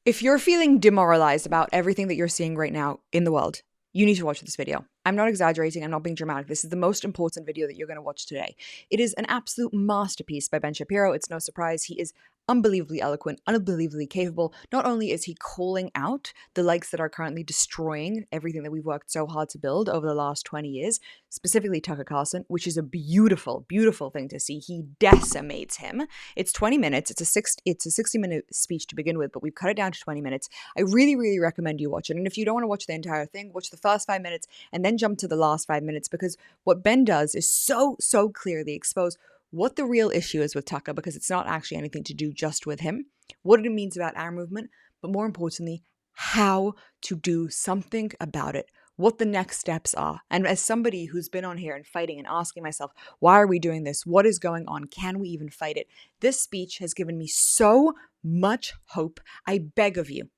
If you're feeling demoralized about everything that you're seeing right now in the world, you need to watch this video. I'm not exaggerating. I'm not being dramatic. This is the most important video that you're going to watch today. It is an absolute masterpiece by Ben Shapiro. It's no surprise. He is unbelievably eloquent, unbelievably capable. Not only is he calling out the likes that are currently destroying everything that we've worked so hard to build over the last 20 years, specifically Tucker Carlson, which is a beautiful, beautiful thing to see. He decimates him. It's 20 minutes. It's a 60-minute speech to begin with, but we've cut it down to 20 minutes. I really, really recommend you watch it. And if you don't want to watch the entire thing, watch the first 5 minutes and then jump to the last 5 minutes, because what Ben does is so clearly expose what the real issue is with Tucker, because it's not actually anything to do just with him, what it means about our movement, but more importantly, how to do something about it, what the next steps are. And as somebody who's been on here and fighting and asking myself, why are we doing this? What is going on? Can we even fight it? This speech has given me so much hope. I beg of you,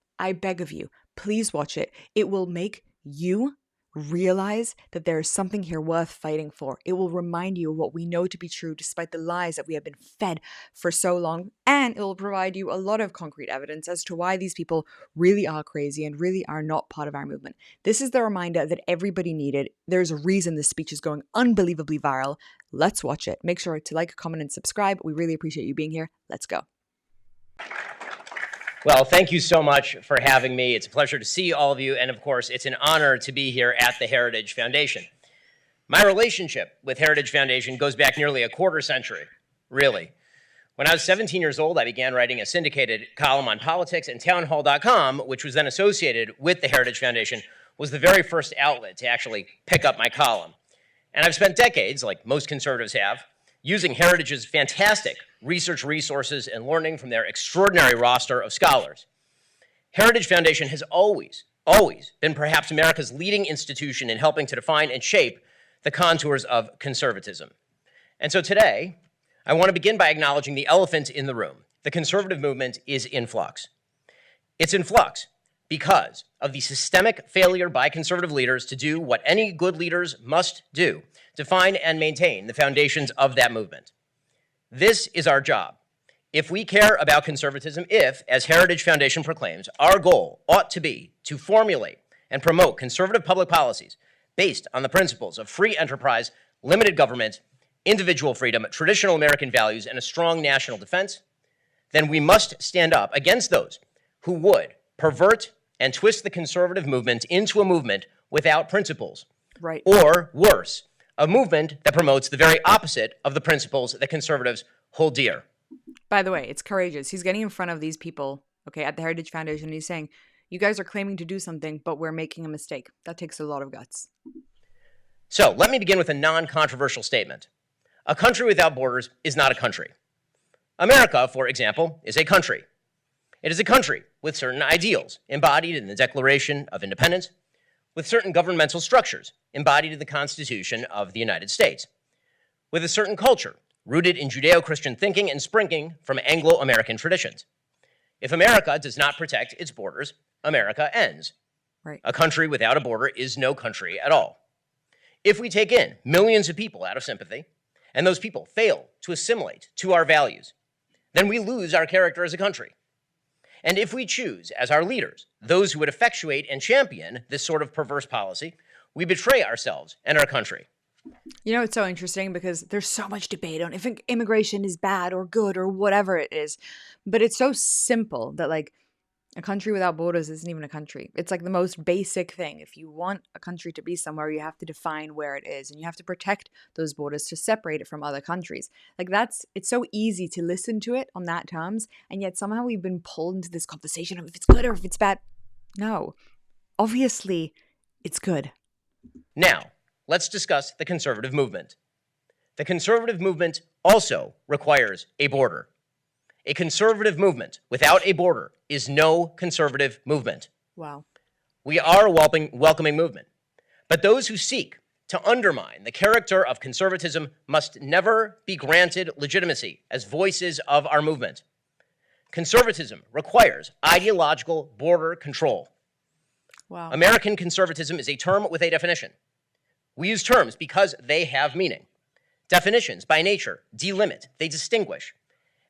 please watch it. It will make you realize that there is something here worth fighting for. It will remind you of what we know to be true despite the lies that we have been fed for so long, and it will provide you a lot of concrete evidence as to why these people really are crazy and really are not part of our movement. This is the reminder that everybody needed. There's a reason this speech is going unbelievably viral. Let's watch it. Make sure to like, comment, and subscribe. We really appreciate you being here. Let's go. Well, thank you so much for having me. It's a pleasure to see all of you. And of course, it's an honor to be here at the Heritage Foundation. My relationship with Heritage Foundation goes back nearly a quarter century, really. When I was 17 years old, I began writing a syndicated column on politics, and townhall.com, which was then associated with the Heritage Foundation, was the very first outlet to actually pick up my column. And I've spent decades, like most conservatives have, using Heritage's fantastic research resources and learning from their extraordinary roster of scholars. Heritage Foundation has always been perhaps America's leading institution in helping to define and shape the contours of conservatism. And so today, I want to begin by acknowledging the elephant in the room. The conservative movement is in flux. It's in flux because of the systemic failure by conservative leaders to do what any good leaders must do: define and maintain the foundations of that movement. This is our job. If we care about conservatism, if, as Heritage Foundation proclaims, our goal ought to be to formulate and promote conservative public policies based on the principles of free enterprise, limited government, individual freedom, traditional American values, and a strong national defense, then we must stand up against those who would pervert and twist the conservative movement into a movement without principles. Right. Or worse, a movement that promotes the very opposite of the principles that conservatives hold dear. By the way, it's courageous. He's getting in front of these people, okay, at the Heritage Foundation, and he's saying, you guys are claiming to do something, but we're making a mistake. That takes a lot of guts. So let me begin with a non-controversial statement. A country without borders is not a country. America, for example, is a country. It is a country with certain ideals embodied in the Declaration of Independence, with certain governmental structures embodied in the Constitution of the United States, with a certain culture rooted in Judeo-Christian thinking and springing from Anglo-American traditions. If America does not protect its borders, America ends. Right. A country without a border is no country at all. If we take in millions of people out of sympathy, and those people fail to assimilate to our values, then we lose our character as a country. And if we choose as our leaders those who would effectuate and champion this sort of perverse policy, we betray ourselves and our country. You know, it's so interesting because there's so much debate on if immigration is bad or good or whatever it is. But it's so simple that, like, a country without borders isn't even a country. It's like the most basic thing. If you want a country to be somewhere, you have to define where it is, and you have to protect those borders to separate it from other countries. Like, it's so easy to listen to it on that terms, and yet somehow we've been pulled into this conversation of if it's good or if it's bad. No, obviously it's good. Now, let's discuss the conservative movement. The conservative movement also requires a border. A conservative movement without a border is no conservative movement. Wow. We are a welcoming movement, but those who seek to undermine the character of conservatism must never be granted legitimacy as voices of our movement. Conservatism requires ideological border control. Wow. American conservatism is a term with a definition. We use terms because they have meaning. Definitions, by nature, delimit, they distinguish.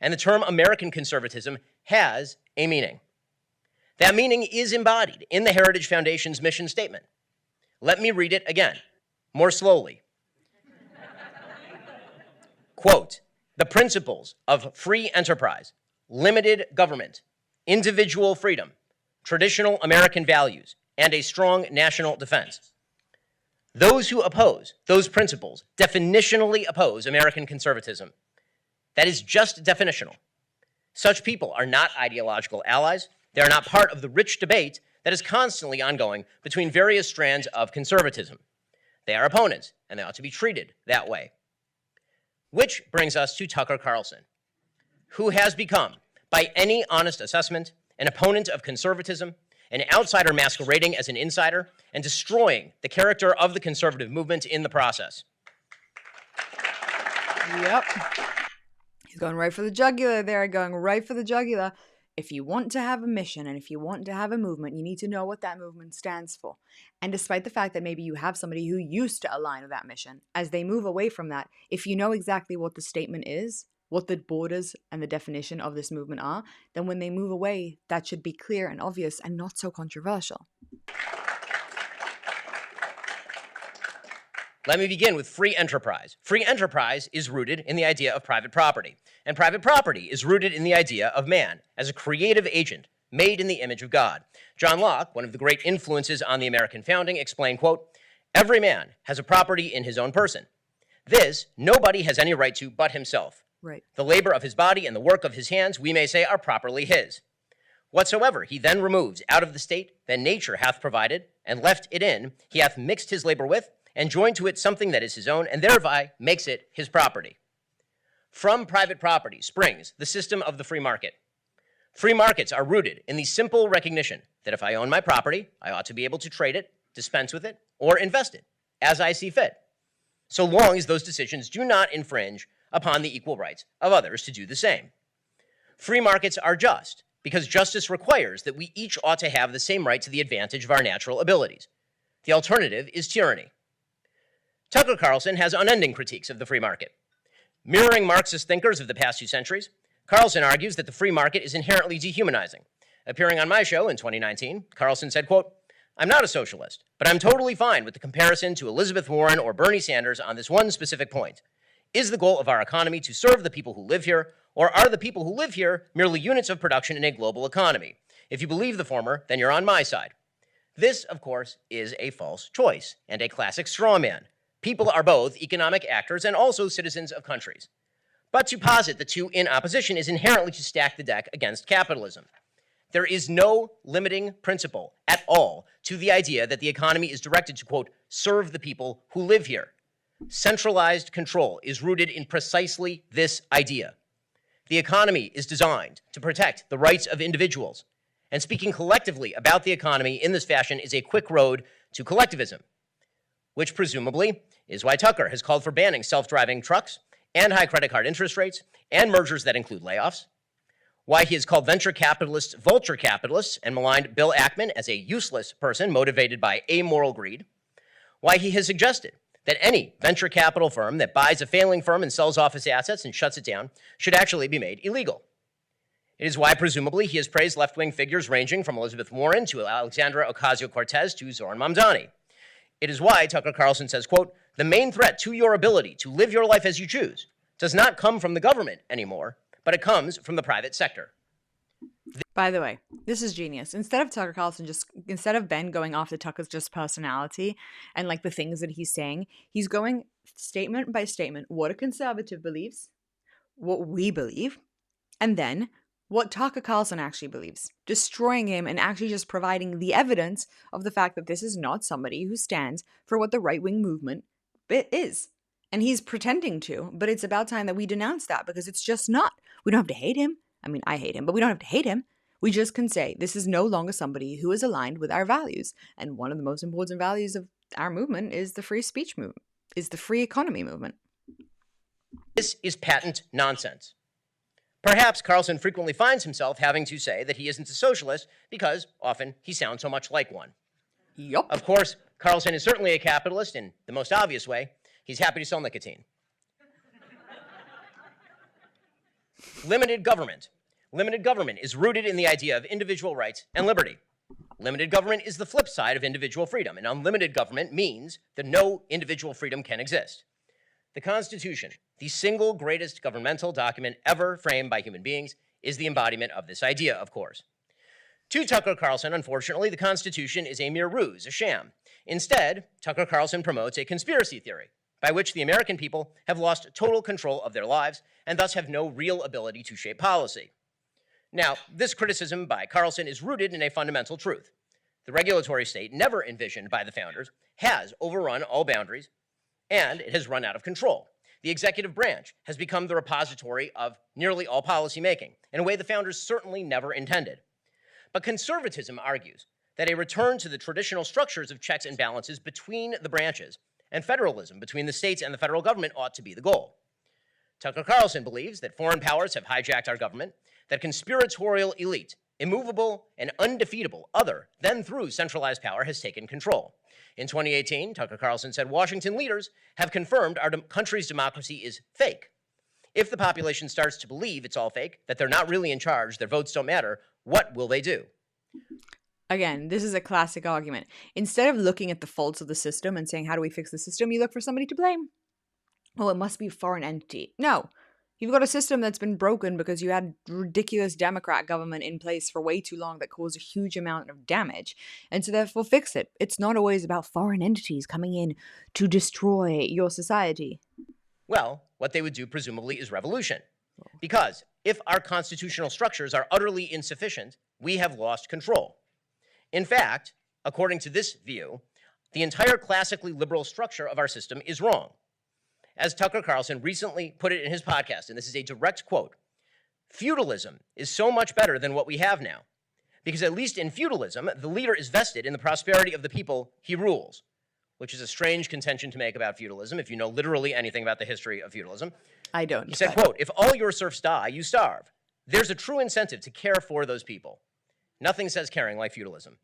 And the term American conservatism has a meaning. That meaning is embodied in the Heritage Foundation's mission statement. Let me read it again, more slowly. Quote, the principles of free enterprise, limited government, individual freedom, traditional American values, and a strong national defense. Those who oppose those principles definitionally oppose American conservatism. That is just definitional. Such people are not ideological allies. They are not part of the rich debate that is constantly ongoing between various strands of conservatism. They are opponents, and they ought to be treated that way. Which brings us to Tucker Carlson, who has become, by any honest assessment, an opponent of conservatism, an outsider masquerading as an insider, and destroying the character of the conservative movement in the process. Yep. He's going right for the jugular there, going right for the jugular. If you want to have a mission and if you want to have a movement, you need to know what that movement stands for. And despite the fact that maybe you have somebody who used to align with that mission, as they move away from that, if you know exactly what the statement is, what the borders and the definition of this movement are, then when they move away, that should be clear and obvious and not so controversial. Let me begin with free enterprise. Free enterprise is rooted in the idea of private property, and private property is rooted in the idea of man as a creative agent made in the image of God. John Locke, one of the great influences on the American founding, explained, quote, every man has a property in his own person. This nobody has any right to but himself. Right. The labor of his body and the work of his hands, we may say, are properly his. Whatsoever he then removes out of the state that nature hath provided, and left it in, he hath mixed his labor with, and joined to it something that is his own, and thereby makes it his property. From private property springs the system of the free market. Free markets are rooted in the simple recognition that if I own my property, I ought to be able to trade it, dispense with it, or invest it, as I see fit, so long as those decisions do not infringe upon the equal rights of others to do the same. Free markets are just, because justice requires that we each ought to have the same right to the advantage of our natural abilities. The alternative is tyranny. Tucker Carlson has unending critiques of the free market. Mirroring Marxist thinkers of the past 2 centuries, Carlson argues that the free market is inherently dehumanizing. Appearing on my show in 2019, Carlson said, quote, I'm not a socialist, but I'm totally fine with the comparison to Elizabeth Warren or Bernie Sanders on this one specific point. Is the goal of our economy to serve the people who live here, or are the people who live here merely units of production in a global economy? If you believe the former, then you're on my side. This, of course, is a false choice and a classic straw man. People are both economic actors and also citizens of countries. But to posit the two in opposition is inherently to stack the deck against capitalism. There is no limiting principle at all to the idea that the economy is directed to, quote, serve the people who live here. Centralized control is rooted in precisely this idea. The economy is designed to protect the rights of individuals, and speaking collectively about the economy in this fashion is a quick road to collectivism, which presumably is why Tucker has called for banning self-driving trucks and high credit card interest rates and mergers that include layoffs, why he has called venture capitalists vulture capitalists and maligned Bill Ackman as a useless person motivated by amoral greed, why he has suggested that any venture capital firm that buys a failing firm and sells off its assets and shuts it down should actually be made illegal. It is why, presumably, he has praised left-wing figures ranging from Elizabeth Warren to Alexandra Ocasio-Cortez to Zoran Mamdani. It is why Tucker Carlson says, quote, the main threat to your ability to live your life as you choose does not come from the government anymore, but it comes from the private sector. By the way, this is genius. Instead of Ben going after Tucker's just personality and like the things that he's saying, he's going statement by statement, what a conservative believes, what we believe, and then what Tucker Carlson actually believes, destroying him and actually just providing the evidence of the fact that this is not somebody who stands for what the right-wing movement is. And he's pretending to, but it's about time that we denounce that because it's just not. We don't have to hate him. I mean, I hate him, but we don't have to hate him. We just can say this is no longer somebody who is aligned with our values. And one of the most important values of our movement is the free speech movement, is the free economy movement. This is patent nonsense. Perhaps Carlson frequently finds himself having to say that he isn't a socialist because often he sounds so much like one. Yup. Of course, Carlson is certainly a capitalist in the most obvious way. He's happy to sell nicotine. Limited government. Limited government is rooted in the idea of individual rights and liberty. Limited government is the flip side of individual freedom, and unlimited government means that no individual freedom can exist. The Constitution, the single greatest governmental document ever framed by human beings, is the embodiment of this idea, of course. To Tucker Carlson, unfortunately, the Constitution is a mere ruse, a sham. Instead, Tucker Carlson promotes a conspiracy theory by which the American people have lost total control of their lives and thus have no real ability to shape policy. Now, this criticism by Carlson is rooted in a fundamental truth. The regulatory state, never envisioned by the founders, has overrun all boundaries, and it has run out of control. The executive branch has become the repository of nearly all policymaking, in a way the founders certainly never intended. But conservatism argues that a return to the traditional structures of checks and balances between the branches and federalism between the states and the federal government ought to be the goal. Tucker Carlson believes that foreign powers have hijacked our government, that conspiratorial elite, immovable and undefeatable other than through centralized power, has taken control. In 2018, Tucker Carlson said Washington leaders have confirmed our country's democracy is fake. If the population starts to believe it's all fake, that they're not really in charge, their votes don't matter, what will they do? Again, this is a classic argument. Instead of looking at the faults of the system and saying, how do we fix the system, you look for somebody to blame. Oh, it must be a foreign entity. No. You've got a system that's been broken because you had ridiculous Democrat government in place for way too long that caused a huge amount of damage. And so therefore fix it. It's not always about foreign entities coming in to destroy your society. Well, what they would do presumably is revolution. Because if our constitutional structures are utterly insufficient, we have lost control. In fact, according to this view, the entire classically liberal structure of our system is wrong. As Tucker Carlson recently put it in his podcast, and this is a direct quote, feudalism is so much better than what we have now, because at least in feudalism, the leader is vested in the prosperity of the people he rules, which is a strange contention to make about feudalism if you know literally anything about the history of feudalism. I don't. He said, quote, if all your serfs die, you starve. There's a true incentive to care for those people. Nothing says caring like feudalism.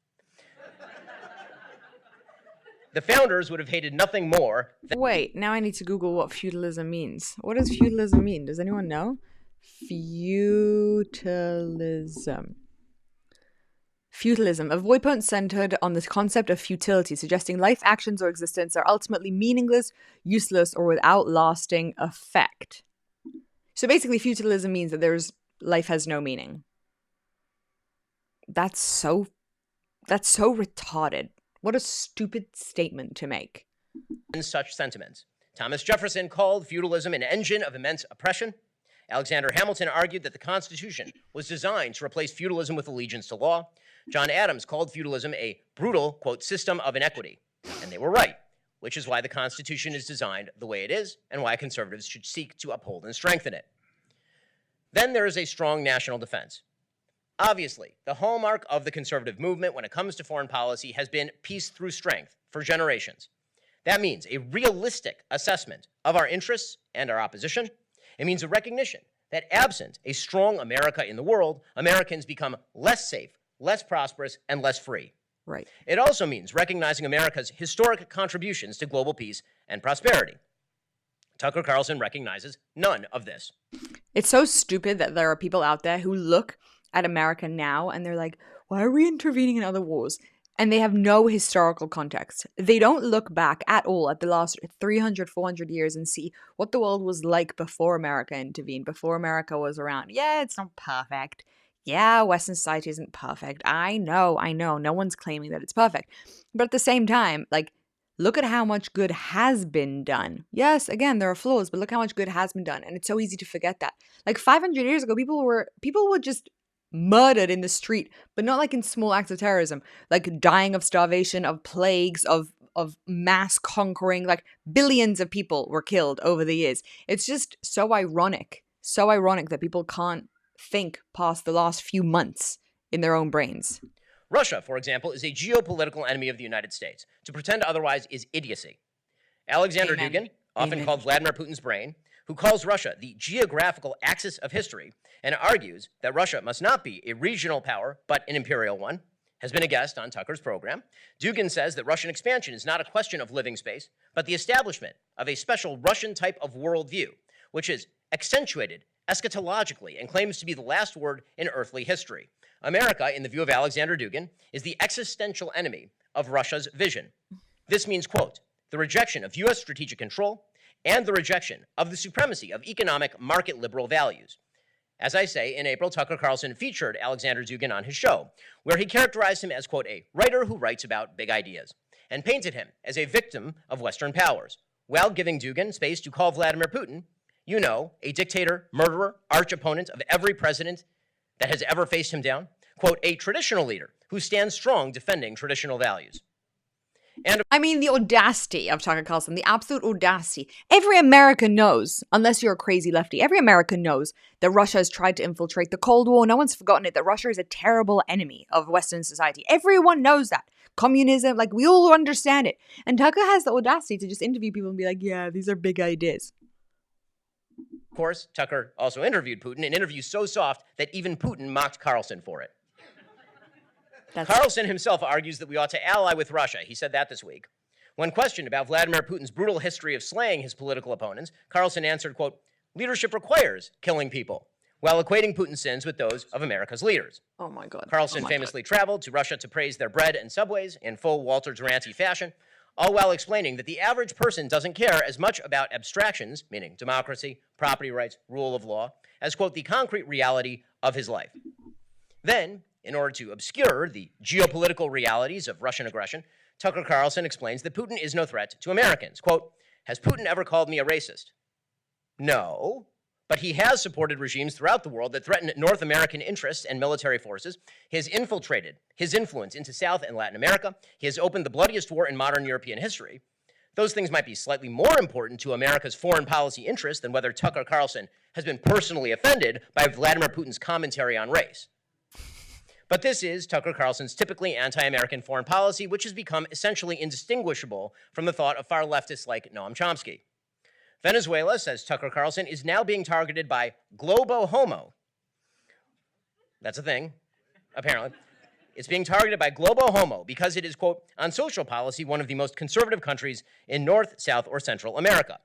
The founders would have hated nothing more than— Wait, now I need to Google what feudalism means. What does feudalism mean? Does anyone know? Feudalism. Feudalism, a viewpoint centered on the concept of futility, suggesting life actions or existence are ultimately meaningless, useless, or without lasting effect. So basically, feudalism means that life has no meaning. That's so retarded. What a stupid statement to make. Such sentiments. Thomas Jefferson called feudalism an engine of immense oppression. Alexander Hamilton argued that the Constitution was designed to replace feudalism with allegiance to law. John Adams called feudalism a brutal, quote, system of inequity. And they were right, which is why the Constitution is designed the way it is and why conservatives should seek to uphold and strengthen it. Then there is a strong national defense. Obviously, the hallmark of the conservative movement when it comes to foreign policy has been peace through strength for generations. That means a realistic assessment of our interests and our opposition. It means a recognition that absent a strong America in the world, Americans become less safe, less prosperous, and less free. Right. It also means recognizing America's historic contributions to global peace and prosperity. Tucker Carlson recognizes none of this. It's so stupid that there are people out there who look at America now and they're like, why are we intervening in other wars? And they have no historical context. They don't look back at all at the last 300, 400 years and see what the world was like before America intervened, before America was around. Yeah, it's not perfect. Yeah, Western society isn't perfect. I know. No one's claiming that it's perfect. But at the same time, like, look at how much good has been done. Yes, again, there are flaws, but look how much good has been done. And it's so easy to forget that. Like 500 years ago, people were just murdered in the street, but not like in small acts of terrorism, like dying of starvation, of plagues, of mass conquering. Like billions of people were killed over the years. It's just so ironic that people can't think past the last few months in their own brains. Russia, for example, is a geopolitical enemy of the United States. To pretend otherwise is idiocy. Alexander Dugin, often called Vladimir Putin's brain, who calls Russia the geographical axis of history and argues that Russia must not be a regional power, but an imperial one, has been a guest on Tucker's program. Dugin says that Russian expansion is not a question of living space, but the establishment of a special Russian type of worldview, which is accentuated eschatologically and claims to be the last word in earthly history. America, in the view of Alexander Dugin, is the existential enemy of Russia's vision. This means, quote, the rejection of U.S. strategic control and the rejection of the supremacy of economic market liberal values. As I say, in April, Tucker Carlson featured Alexander Dugin on his show, where he characterized him as, quote, a writer who writes about big ideas, and painted him as a victim of Western powers, while giving Dugin space to call Vladimir Putin, you know, a dictator, murderer, arch opponent of every president that has ever faced him down, quote, a traditional leader who stands strong defending traditional values. And I mean, the audacity of Tucker Carlson, the absolute audacity. Every American knows, unless you're a crazy lefty, every American knows that Russia has tried to infiltrate the Cold War. No one's forgotten it, that Russia is a terrible enemy of Western society. Everyone knows that. Communism, like, we all understand it. And Tucker has the audacity to just interview people and be like, yeah, these are big ideas. Of course, Tucker also interviewed Putin, an interview so soft that even Putin mocked Carlson for it. Carlson himself argues that we ought to ally with Russia. He said that this week. When questioned about Vladimir Putin's brutal history of slaying his political opponents, Carlson answered, quote, leadership requires killing people, while equating Putin's sins with those of America's leaders. Oh my God. Carlson famously traveled to Russia to praise their bread and subways in full Walter Duranty fashion, all while explaining that the average person doesn't care as much about abstractions, meaning democracy, property rights, rule of law, as, quote, the concrete reality of his life. Then, in order to obscure the geopolitical realities of Russian aggression, Tucker Carlson explains that Putin is no threat to Americans. Quote, has Putin ever called me a racist? No, but he has supported regimes throughout the world that threaten North American interests and military forces. He has infiltrated his influence into South and Latin America. He has opened the bloodiest war in modern European history. Those things might be slightly more important to America's foreign policy interests than whether Tucker Carlson has been personally offended by Vladimir Putin's commentary on race. But this is Tucker Carlson's typically anti-American foreign policy, which has become essentially indistinguishable from the thought of far leftists like Noam Chomsky. Venezuela, says Tucker Carlson, is now being targeted by Globo Homo. That's a thing, apparently. It's being targeted by Globo Homo because it is, quote, on social policy, one of the most conservative countries in North, South, or Central America.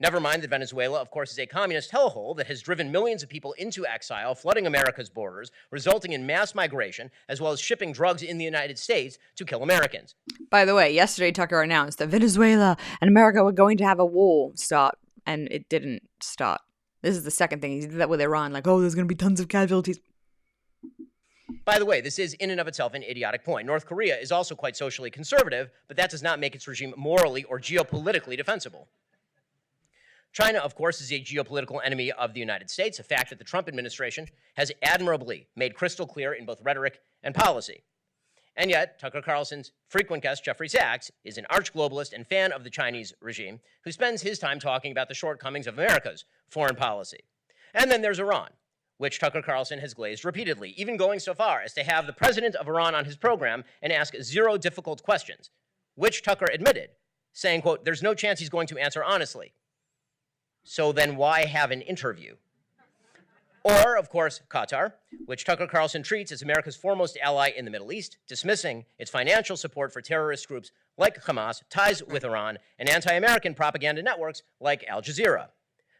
Never mind that Venezuela, of course, is a communist hellhole that has driven millions of people into exile, flooding America's borders, resulting in mass migration, as well as shipping drugs in the United States to kill Americans. By the way, yesterday Tucker announced that Venezuela and America were going to have a war start, and it didn't start. This is the second thing. He did that with Iran, like, oh, there's going to be tons of casualties. By the way, this is in and of itself an idiotic point. North Korea is also quite socially conservative, but that does not make its regime morally or geopolitically defensible. China, of course, is a geopolitical enemy of the United States, a fact that the Trump administration has admirably made crystal clear in both rhetoric and policy. And yet, Tucker Carlson's frequent guest, Jeffrey Sachs, is an arch-globalist and fan of the Chinese regime who spends his time talking about the shortcomings of America's foreign policy. And then there's Iran, which Tucker Carlson has glazed repeatedly, even going so far as to have the president of Iran on his program and ask 0 difficult questions, which Tucker admitted, saying, quote, there's no chance he's going to answer honestly. So then why have an interview? Or, of course, Qatar, which Tucker Carlson treats as America's foremost ally in the Middle East, dismissing its financial support for terrorist groups like Hamas, ties with Iran, and anti-American propaganda networks like Al Jazeera.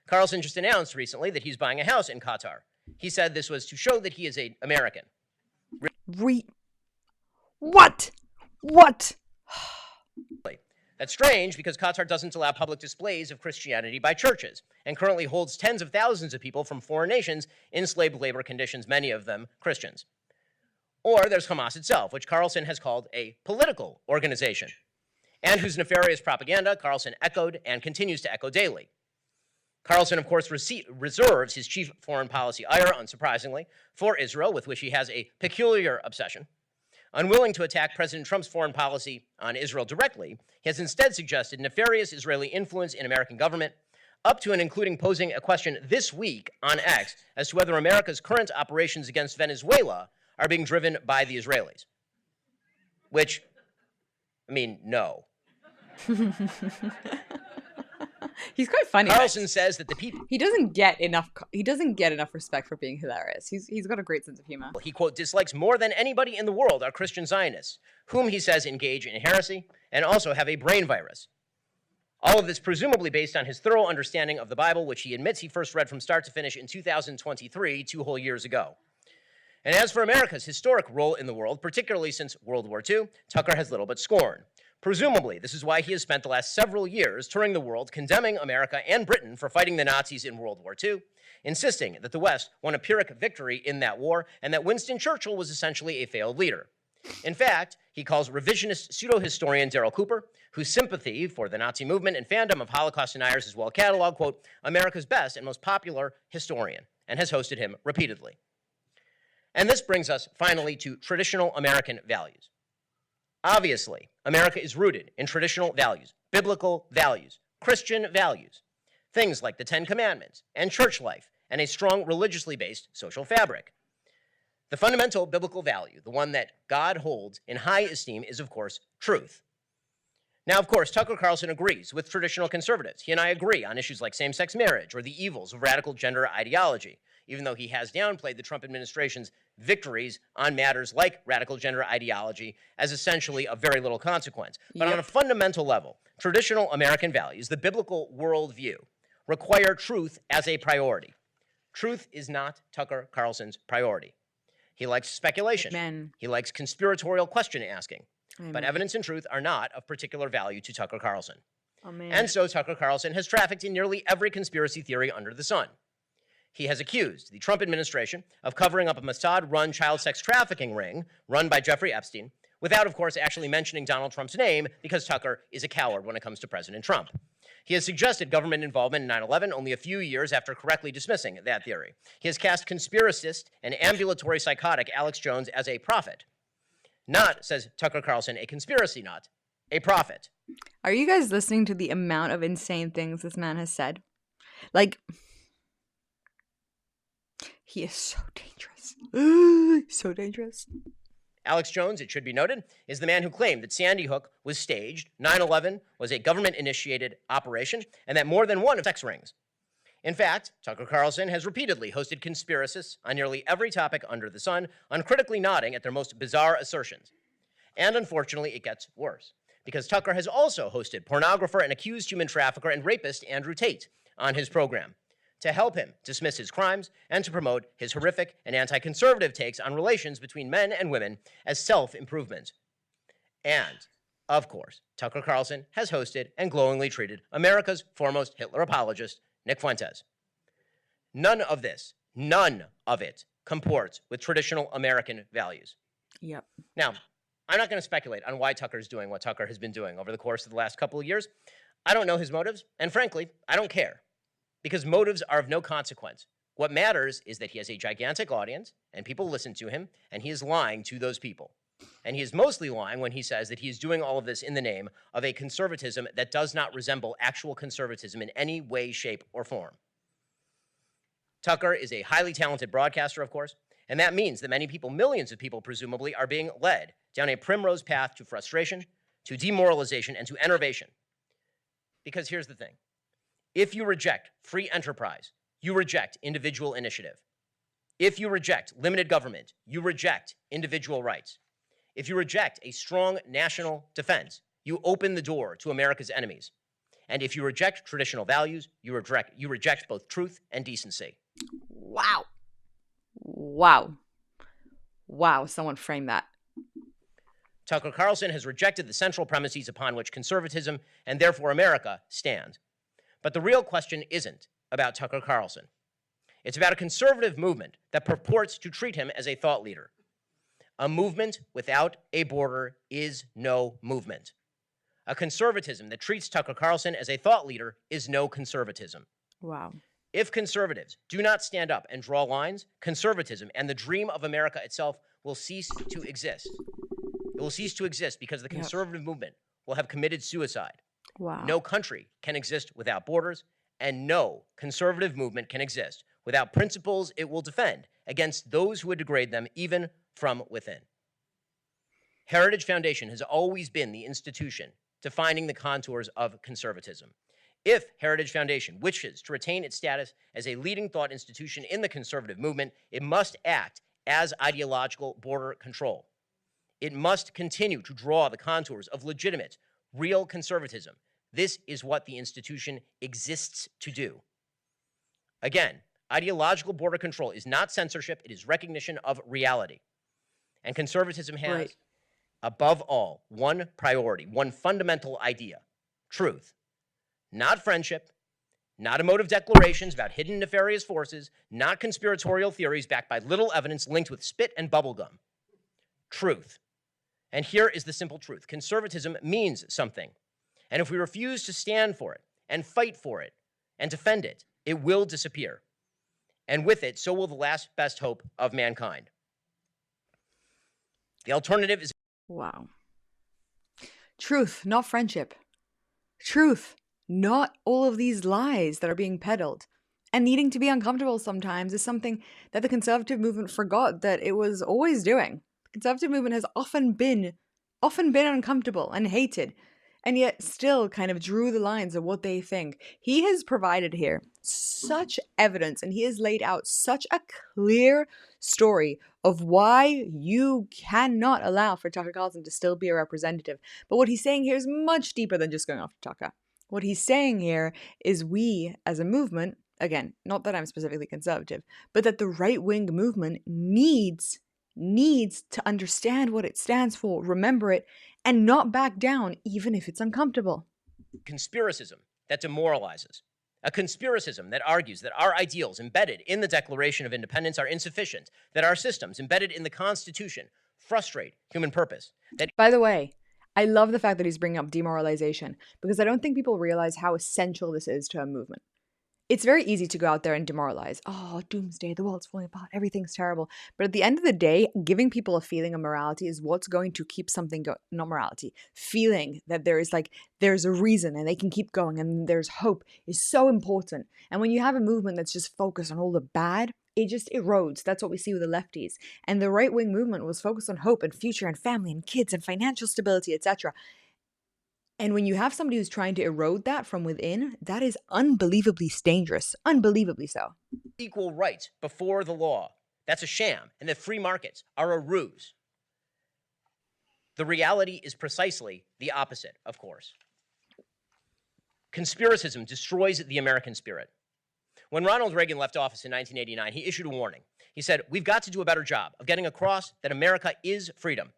Carlson just announced recently that he's buying a house in Qatar. He said this was to show that he is an American. What? That's strange because Qatar doesn't allow public displays of Christianity by churches and currently holds tens of thousands of people from foreign nations in slave labor conditions, many of them Christians. Or there's Hamas itself, which Carlson has called a political organization, and whose nefarious propaganda Carlson echoed and continues to echo daily. Carlson, of course, reserves his chief foreign policy ire, unsurprisingly, for Israel, with which he has a peculiar obsession. Unwilling to attack President Trump's foreign policy on Israel directly, he has instead suggested nefarious Israeli influence in American government, up to and including posing a question this week on X as to whether America's current operations against Venezuela are being driven by the Israelis. Which, I mean, no. He's quite funny. Carlson says that the people he doesn't get enough respect for being hilarious. He's got a great sense of humor. He, quote, dislikes more than anybody in the world are Christian Zionists, whom he says engage in heresy and also have a brain virus. All of this presumably based on his thorough understanding of the Bible, which he admits he first read from start to finish in 2023, 2 whole years ago. And as for America's historic role in the world, particularly since World War II, Tucker has little but scorn. Presumably, this is why he has spent the last several years touring the world condemning America and Britain for fighting the Nazis in World War II, insisting that the West won a Pyrrhic victory in that war and that Winston Churchill was essentially a failed leader. In fact, he calls revisionist pseudo-historian Darryl Cooper, whose sympathy for the Nazi movement and fandom of Holocaust deniers is well cataloged, quote, America's best and most popular historian, and has hosted him repeatedly. And this brings us finally to traditional American values. Obviously, America is rooted in traditional values, biblical values, Christian values, things like the Ten Commandments and church life and a strong religiously based social fabric. The fundamental biblical value, the one that God holds in high esteem, is, of course, truth. Now, of course, Tucker Carlson agrees with traditional conservatives. He and I agree on issues like same-sex marriage or the evils of radical gender ideology, even though he has downplayed the Trump administration's victories on matters like radical gender ideology as essentially of very little consequence. But on a fundamental level, traditional American values, the biblical worldview, require truth as a priority. Truth is not Tucker Carlson's priority. He likes speculation. Amen. He likes conspiratorial question asking. Amen. But evidence and truth are not of particular value to Tucker Carlson. Amen. And so Tucker Carlson has trafficked in nearly every conspiracy theory under the sun. He has accused the Trump administration of covering up a Mossad-run child sex trafficking ring run by Jeffrey Epstein, without, of course, actually mentioning Donald Trump's name, because Tucker is a coward when it comes to President Trump. He has suggested government involvement in 9/11 only a few years after correctly dismissing that theory. He has cast conspiracist and ambulatory psychotic Alex Jones as a prophet. Not, says Tucker Carlson, a conspiracy nut, a prophet. Are you guys listening to the amount of insane things this man has said? Like, he is so dangerous. So dangerous. Alex Jones, it should be noted, is the man who claimed that Sandy Hook was staged, 9/11 was a government-initiated operation, and that more than one of sex rings. In fact, Tucker Carlson has repeatedly hosted conspiracists on nearly every topic under the sun, uncritically nodding at their most bizarre assertions. And unfortunately, it gets worse, because Tucker has also hosted pornographer and accused human trafficker and rapist Andrew Tate on his program to help him dismiss his crimes and to promote his horrific and anti-conservative takes on relations between men and women as self-improvement. And, of course, Tucker Carlson has hosted and glowingly treated America's foremost Hitler apologist, Nick Fuentes. None of it comports with traditional American values. Yep. Now, I'm not going to speculate on why Tucker's doing what Tucker has been doing over the course of the last couple of years. I don't know his motives, and frankly, I don't care, because motives are of no consequence. What matters is that he has a gigantic audience, and people listen to him, and he is lying to those people. And he is mostly lying when he says that he is doing all of this in the name of a conservatism that does not resemble actual conservatism in any way, shape, or form. Tucker is a highly talented broadcaster, of course, and that means that many people, millions of people presumably, are being led down a primrose path to frustration, to demoralization, and to enervation. Because here's the thing. If you reject free enterprise, you reject individual initiative. If you reject limited government, you reject individual rights. If you reject a strong national defense, you open the door to America's enemies. And if you reject traditional values, you reject both truth and decency. Wow. Wow. Wow, someone frame that. Tucker Carlson has rejected the central premises upon which conservatism, and therefore America, stand. But the real question isn't about Tucker Carlson. It's about a conservative movement that purports to treat him as a thought leader. A movement without a border is no movement. A conservatism that treats Tucker Carlson as a thought leader is no conservatism. Wow. If conservatives do not stand up and draw lines, conservatism and the dream of America itself will cease to exist. It will cease to exist because the conservative movement will have committed suicide. Wow. No country can exist without borders, and no conservative movement can exist without principles it will defend against those who would degrade them, even from within. Heritage Foundation has always been the institution defining the contours of conservatism. If Heritage Foundation wishes to retain its status as a leading thought institution in the conservative movement, it must act as ideological border control. It must continue to draw the contours of legitimate, real conservatism This is what the institution exists to do. Again, ideological border control is not censorship. It is recognition of reality. And conservatism has, Right. above all, one priority, one fundamental idea: truth. Not friendship, not emotive declarations about hidden nefarious forces, not conspiratorial theories backed by little evidence linked with spit and bubblegum. Truth. And here is the simple truth. Conservatism means something. And if we refuse to stand for it and fight for it and defend it, it will disappear. And with it, so will the last best hope of mankind. The alternative is... Wow. Truth, not friendship. Truth, not all of these lies that are being peddled. And needing to be uncomfortable sometimes is something that the conservative movement forgot that it was always doing. The conservative movement has often been uncomfortable and hated, and yet still kind of drew the lines of what they think. He has provided here such evidence, and he has laid out such a clear story of why you cannot allow for Tucker Carlson to still be a representative. But what he's saying here is much deeper than just going after Tucker. What he's saying here is we, as a movement, again, not that I'm specifically conservative, but that the right-wing movement needs to understand what it stands for, remember it, and not back down, even if it's uncomfortable. Conspiracism that demoralizes. A conspiracism that argues that our ideals embedded in the Declaration of Independence are insufficient, that our systems embedded in the Constitution frustrate human purpose. By the way, I love the fact that he's bringing up demoralization, because I don't think people realize how essential this is to a movement. It's very easy to go out there and demoralize. Oh, doomsday, the world's falling apart, everything's terrible. But at the end of the day, giving people a feeling of morality is what's going to keep something going. Not morality, feeling that there's a reason and they can keep going and there's hope is so important. And when you have a movement that's just focused on all the bad, it just erodes. That's what we see with the lefties. And the right-wing movement was focused on hope and future and family and kids and financial stability, etc. And when you have somebody who's trying to erode that from within, that is unbelievably dangerous. Unbelievably so. Equal rights before the law. That's a sham, and that free markets are a ruse. The reality is precisely the opposite, of course. Conspiracism destroys the American spirit. When Ronald Reagan left office in 1989, he issued a warning. He said, we've got to do a better job of getting across that America is freedom.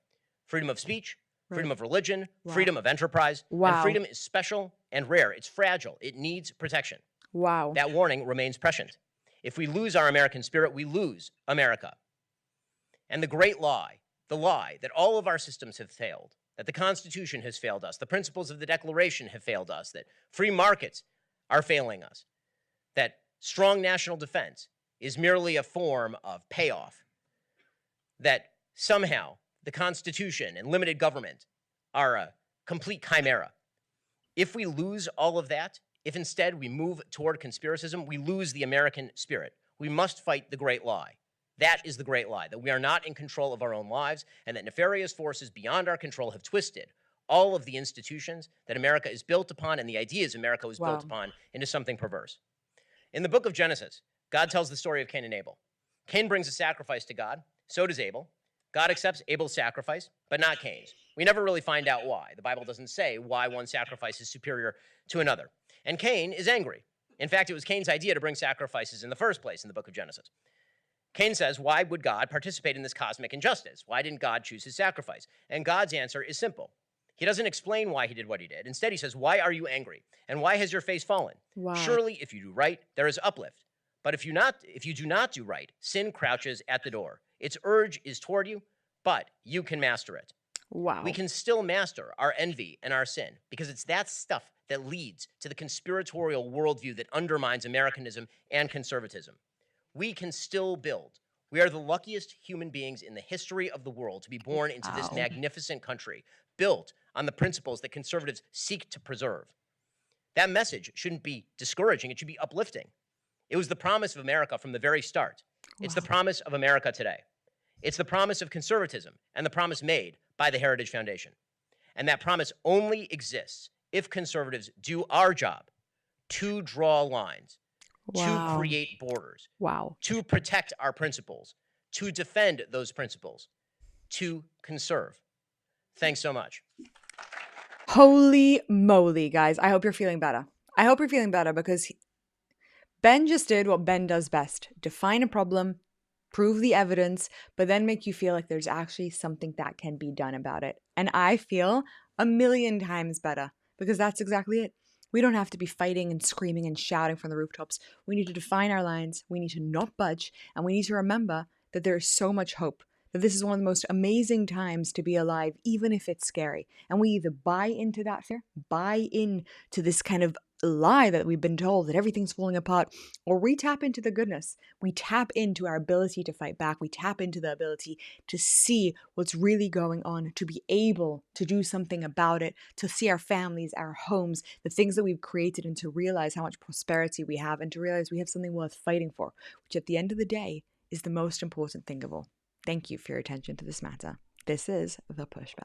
Freedom of speech, freedom of religion, freedom of enterprise. And freedom is special and rare. It's fragile. It needs protection. That warning remains prescient. If we lose our American spirit, we lose America. And the great lie, the lie that all of our systems have failed, that the Constitution has failed us, the principles of the Declaration have failed us, that free markets are failing us, that strong national defense is merely a form of payoff, that somehow the Constitution and limited government are a complete chimera. If we lose all of that, if instead we move toward conspiracism, we lose the American spirit. We must fight the great lie. That is the great lie, that we are not in control of our own lives and that nefarious forces beyond our control have twisted all of the institutions that America is built upon and the ideas America was built upon into something perverse. In the book of Genesis, God tells the story of Cain and Abel. Cain brings a sacrifice to God, so does Abel. God accepts Abel's sacrifice, but not Cain's. We never really find out why. The Bible doesn't say why one sacrifice is superior to another. And Cain is angry. In fact, it was Cain's idea to bring sacrifices in the first place in the book of Genesis. Cain says, why would God participate in this cosmic injustice? Why didn't God choose his sacrifice? And God's answer is simple. He doesn't explain why he did what he did. Instead, he says, why are you angry? And why has your face fallen? Surely, if you do right, there is uplift. But if you do not do right, sin crouches at the door. Its urge is toward you, but you can master it. We can still master our envy and our sin because it's that stuff that leads to the conspiratorial worldview that undermines Americanism and conservatism. We can still build. We are the luckiest human beings in the history of the world to be born into this magnificent country, built on the principles that conservatives seek to preserve. That message shouldn't be discouraging. It should be uplifting. It was the promise of America from the very start. It's the promise of America today. It's the promise of conservatism and the promise made by the Heritage Foundation. And that promise only exists if conservatives do our job to draw lines, to create borders, to protect our principles, to defend those principles, to conserve. Thanks so much. Holy moly, guys. I hope you're feeling better. I hope you're feeling better because Ben just did what Ben does best: define a problem, prove the evidence, but then make you feel like there's actually something that can be done about it. And I feel a million times better because that's exactly it. We don't have to be fighting and screaming and shouting from the rooftops. We need to define our lines, we need to not budge, and we need to remember that there is so much hope. That this is one of the most amazing times to be alive, even if it's scary. And we either buy into that fear, buy into this kind of lie that we've been told that everything's falling apart, or we tap into the goodness. We tap into our ability to fight back. We tap into the ability to see what's really going on, to be able to do something about it, to see our families, our homes, the things that we've created, and to realize how much prosperity we have, and to realize we have something worth fighting for, which at the end of the day is the most important thing of all. Thank you for your attention to this matter. This is The Pushback.